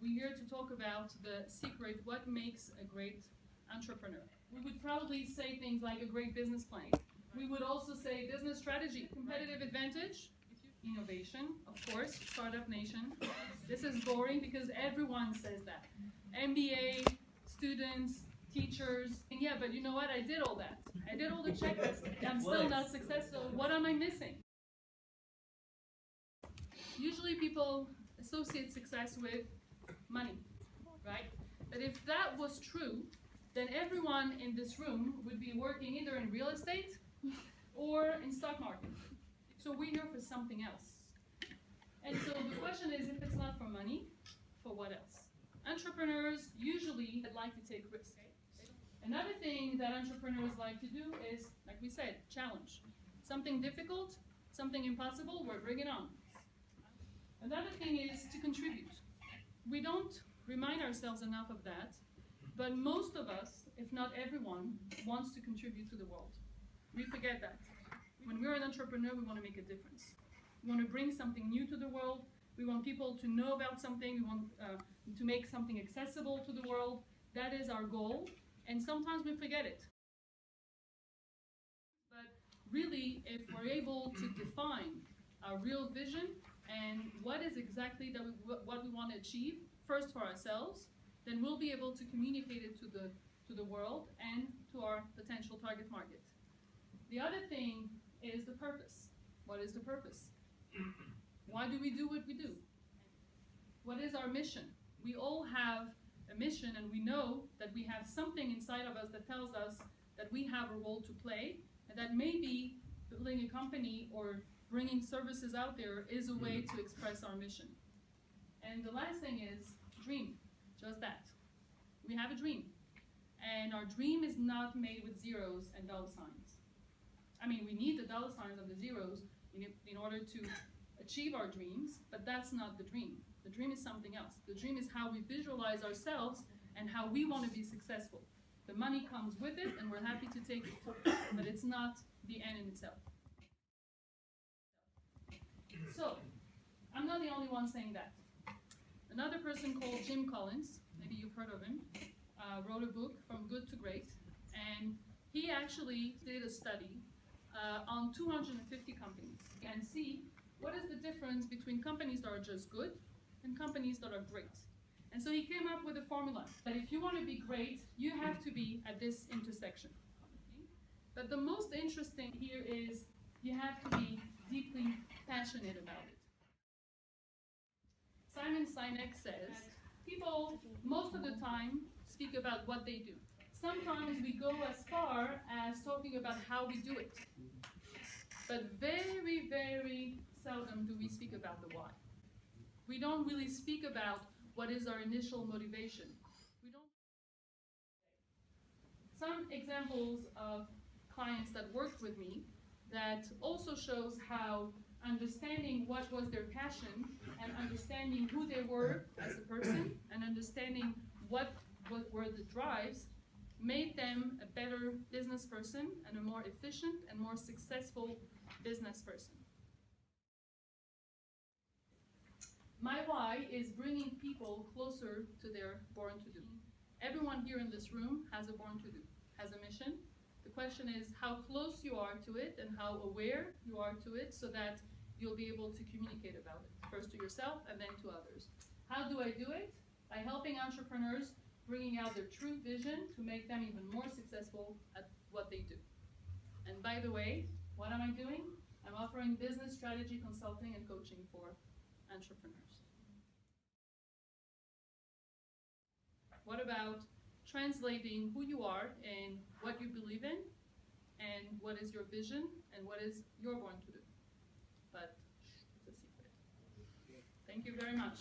we're here to talk about the secret, what makes a great entrepreneur. We would probably say things like a great business plan. We would also say business strategy, competitive advantage, innovation, of course, startup nation. This is boring because everyone says that. MBA, students, teachers, and yeah, but you know what? I did all that. I did all the checklists. I'm still not successful. What am I missing? Usually people associate success with money, right? But if that was true, then everyone in this room would be working either in real estate or in stock market. So we're here for something else. And so the question is, if it's not for money, for what else? Entrepreneurs usually like to take risks. Another thing that entrepreneurs like to do is, like we said, challenge. Something difficult, something impossible, we're bringing on. Another thing is to contribute. We don't remind ourselves enough of that, but most of us, if not everyone, wants to contribute to the world. We forget that. When we're an entrepreneur, we want to make a difference. We want to bring something new to the world. We want people to know about something. We want to make something accessible to the world. That is our goal, and sometimes we forget it. But really, if we're able to define our real vision and what is exactly that what we want to achieve, first for ourselves, then we'll be able to communicate it to the world and to our potential target market. The other thing is the purpose. What is the purpose? Why do we do what we do? What is our mission? We all have a mission, and we know that we have something inside of us that tells us that we have a role to play, and that maybe building a company or bringing services out there is a way to express our mission. And the last thing is dream, just that. We have a dream, and our dream is not made with zeros and dollar signs. I mean, we need the dollar signs and the zeros in order to achieve our dreams, but that's not the dream. The dream is something else. The dream is how we visualize ourselves and how we want to be successful. The money comes with it, and we're happy to take it, but it's not the end in itself. So, I'm not the only one saying that. Another person called Jim Collins, maybe you've heard of him, wrote a book, From Good to Great, and he actually did a study on 250 companies and see what is the difference between companies that are just good and companies that are great. And so he came up with a formula that if you want to be great, you have to be at this intersection. Okay? But the most interesting here is you have to be deeply passionate about it. Simon Sinek says, people most of the time speak about what they do. Sometimes we go as far as talking about how we do it. But very, very seldom do we speak about the why. We don't really speak about what is our initial motivation. We don't. Some examples of clients that worked with me that also shows how understanding what was their passion and understanding who they were as a person and understanding what were the drives made them a better business person and a more efficient and more successful business person. My why is bringing people closer to their born to do. Everyone here in this room has a born to do, has a mission. The question is how close you are to it and how aware you are to it so that you'll be able to communicate about it, first to yourself and then to others. How do I do it? By helping entrepreneurs bringing out their true vision to make them even more successful at what they do. And by the way, what am I doing? I'm offering business strategy consulting and coaching for entrepreneurs. What about translating who you are and what you believe in and what is your vision and what is your born to do? But it's a secret. Thank you very much.